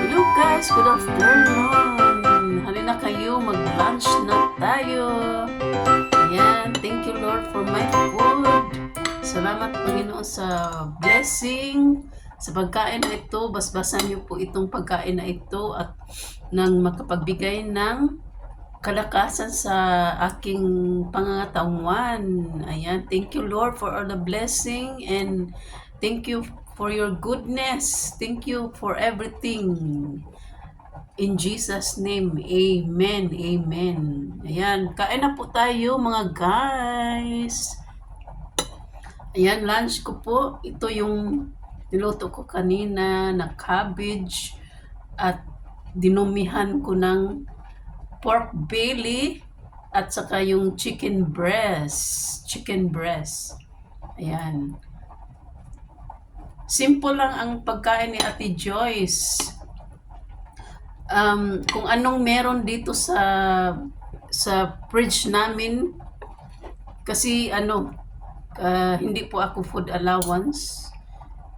Hello guys, good afternoon. Halina kayo, mag-lunch na tayo. Ayan, thank you Lord for my food. Salamat Panginoon sa blessing, sa pagkain na ito. Basbasan niyo po itong pagkain na ito at nang makapagbigay ng kalakasan sa aking pangangatawan. Ayan, thank you Lord for all the blessing and thank you for your goodness. Thank you for everything. In Jesus' name, amen, amen. Ayan, kain na po tayo mga guys. Ayan, lunch ko po. Ito yung niluto ko kanina na cabbage at dinumihan ko ng pork belly at saka yung chicken breast. Chicken breast. Ayan. Simple lang ang pagkain ni Ate Joyce. Kung anong meron dito sa fridge namin, kasi hindi po ako food allowance.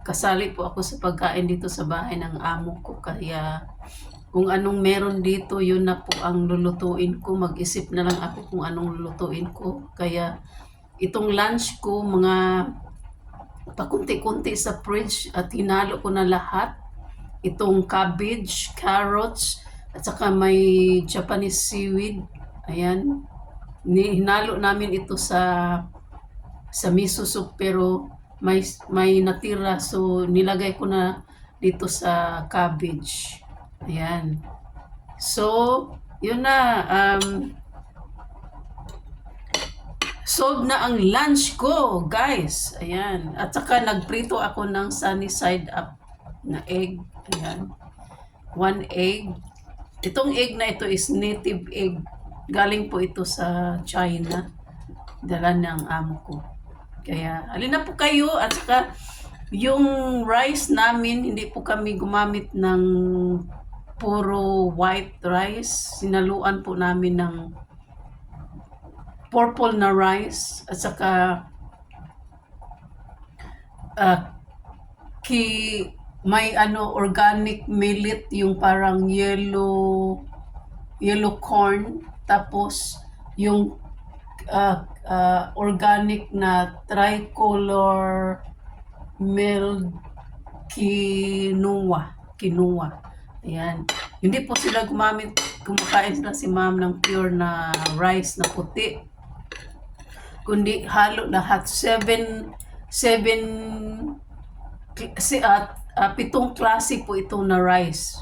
Kasali po ako sa pagkain dito sa bahay ng amo ko. Kaya kung anong meron dito, yun na po ang lulutuin ko. Mag-isip na lang ako kung anong lulutuin ko. Kaya itong lunch ko, mga pakunti-kunti sa fridge at hinalo ko na lahat. Itong cabbage, carrots, at saka may Japanese seaweed. Ayan. Hinalo namin ito sa miso soup pero may natira so nilagay ko na dito sa cabbage. Ayan. So, yun na. Solve na ang lunch ko, guys. Ayan. At saka nagprito ako ng sunny side up na egg. Ayan. 1 egg. Itong egg na ito is native egg. Galing po ito sa China. Dala ng amo ko. Kaya, alin na po kayo. At saka, yung rice namin, hindi po kami gumamit ng puro white rice. Sinaluan po namin ng purple na rice at saka may organic millet, yung parang yellow corn, tapos yung organic na tricolor milled quinoa. Ayan. Hindi po sila kumakain sila si ma'am ng pure na rice na puti. Kundi halo lahat. 7 pitong klase po ito na rice.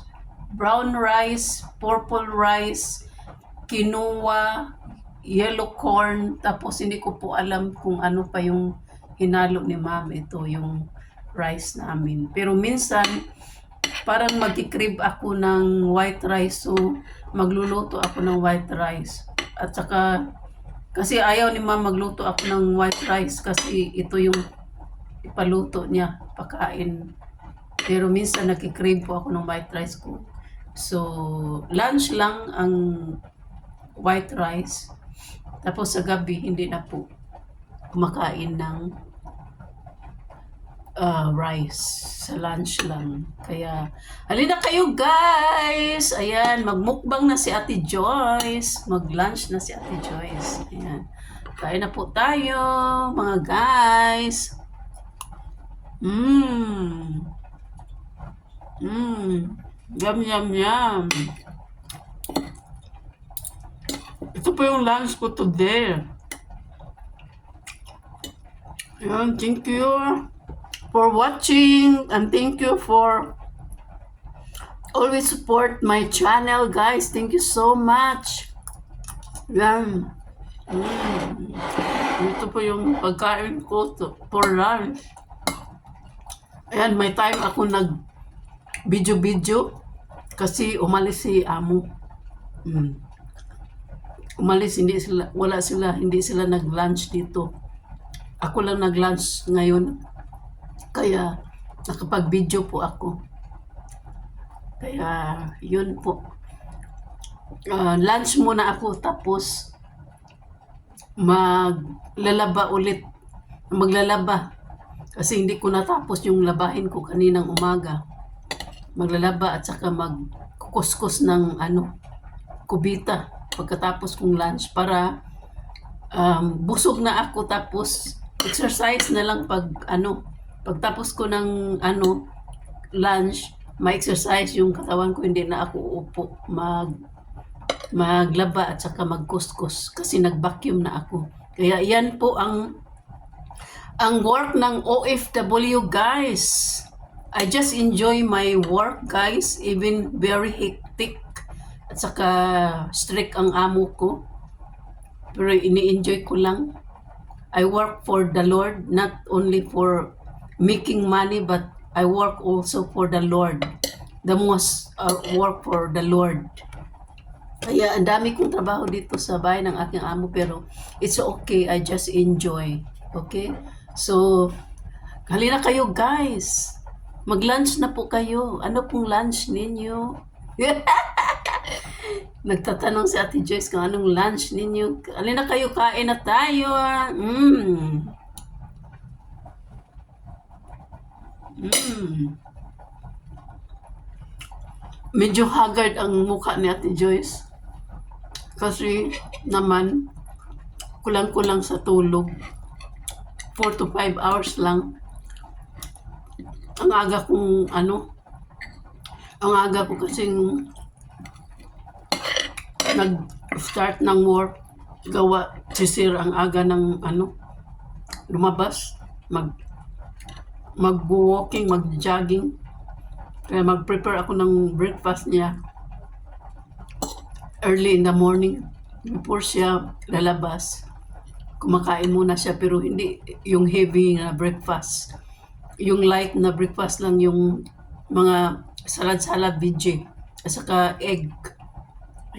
Brown rice, purple rice, quinoa, yellow corn, tapos hindi ko po alam kung ano pa yung hinalo ni ma'am. Ito yung rice namin. Pero minsan, parang magkikrib ako ng white rice, so magluluto ako ng white rice. At saka, kasi ayaw ni ma'am magluto ako ng white rice kasi ito yung ipaluto niya, pakain. Pero minsan nakikrib po ako ng white rice ko. So, lunch lang ang white rice. Tapos sa gabi, hindi na po kumakain ng rice. Sa lunch lang. Kaya, halina kayo guys! Ayan, magmukbang na si Ate Joyce. Mag-lunch na si Ate Joyce. Ayan. Kain na po tayo, mga guys. Yum, yum, yum. Ito po yung lunch ko today. Ayan, thank you for watching and thank you for always support my channel, guys. Thank you so much. Yan. Ito po yung pagkain ko for lunch. Ayan, may time ako nag-video kasi umalis si amo. Umalis, hindi sila nag-lunch dito. Ako lang nag-lunch ngayon. Kaya nakapag-video po ako. Kaya yun po. Lunch muna ako tapos maglalaba. Kasi hindi ko natapos yung labahin ko kaninang umaga. maglalaba at saka magkukuskus ng kubita pagkatapos kong lunch para busog na ako, tapos exercise na lang pagtapos ko ng lunch, ma-exercise yung katawan ko, hindi na ako upo maglaba at saka magkuskus kasi nag-vacuum na ako. Kaya yan po ang work ng OFW, guys. I just enjoy my work, guys, even very hectic at saka strict ang amo ko, pero ini-enjoy ko lang. I work for the Lord, not only for making money, but I work also for the Lord. The most work for the Lord. Kaya ang dami kong trabaho dito sa bahay ng aking amo, pero it's okay, I just enjoy. Okay? So, halina kayo, guys. Mag-lunch na po kayo. Ano pong lunch ninyo? Nagtatanong si Ate Joyce kung anong lunch ninyo. Halina kayo, kain na tayo. Medyo haggard ang mukha ni Ate Joyce. Kasi naman, kulang-kulang sa tulog. 4 to 5 hours lang. Ang aga ko kasing nag-start ng work, gawa, sisir ang aga ng lumabas, mag-walking, mag-jogging. Kaya mag-prepare ako ng breakfast niya early in the morning before siya lalabas. Kumakain muna siya, pero hindi yung heavy na breakfast. Yung light na breakfast lang, yung mga salad-salad, veggie, at saka egg.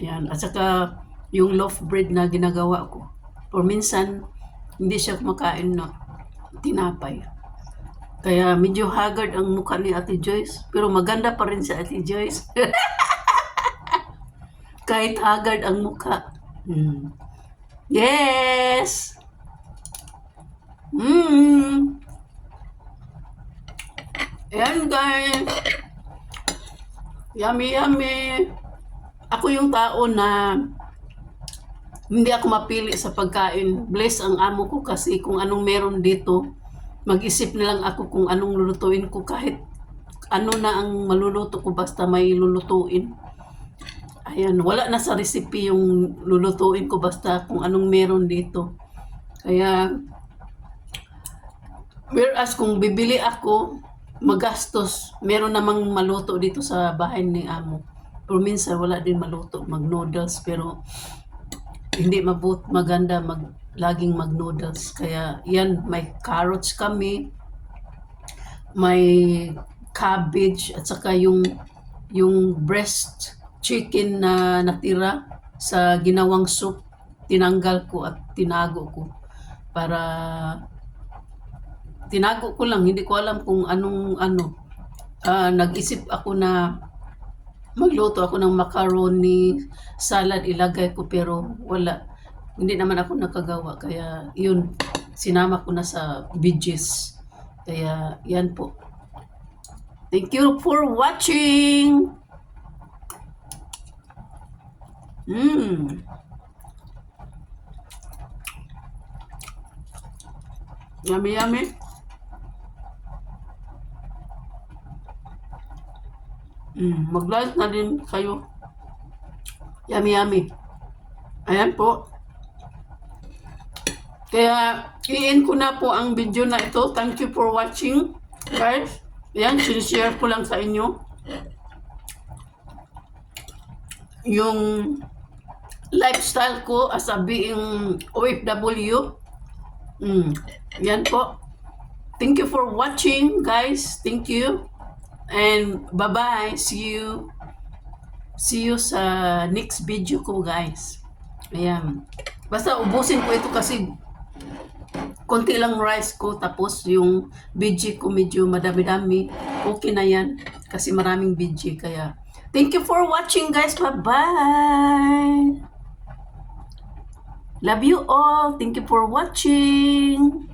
Ayan, at saka yung loaf bread na ginagawa ko. Or minsan, hindi siya kumakain na tinapay. Kaya medyo haggard ang mukha ni Ate Joyce, pero maganda pa rin si Ate Joyce. Kahit haggard ang mukha. Yes! Ayan, guys. Yummy, yummy. Ako yung tao na hindi ako mapili sa pagkain. Bless ang amo ko kasi kung anong meron dito, mag-isip na lang ako kung anong lulutuin ko, kahit ano na ang maluluto ko, basta may lulutuin. Ayan, wala na sa recipe yung lulutuin ko, basta kung anong meron dito. Kaya, whereas kung bibili ako, magastos, meron namang maluto dito sa bahay ni amo. Pero minsan wala din maluto, mag-noodles, pero hindi maganda laging mag-noodles. Kaya yan, may carrots kami, may cabbage, at saka yung breast chicken na natira sa ginawang soup, tinanggal ko at tinago ko. Tinago ko lang, hindi ko alam kung anong nag-isip ako na magluto ako ng macaroni salad, ilagay ko, pero wala. Hindi naman ako nakagawa, kaya yun, sinama ko na sa veggies. Kaya yan po. Thank you for watching. Yummy, yummy. Mag-lunch na din kayo. Yummy, yummy. Ayan po. Kaya, i-end ko na po ang video na ito. Thank you for watching, guys. Ayan, sinishare ko lang sa inyo yung lifestyle ko as a being OFW. Yan po. Thank you for watching, guys. Thank you. And bye-bye. See you sa next video ko, guys. Ayan. Basta ubusin ko ito kasi konti lang rice ko, tapos yung veggie ko medyo madami-dami. Okay na yan kasi maraming veggie. Kaya thank you for watching, guys. Bye-bye. Love you all. Thank you for watching.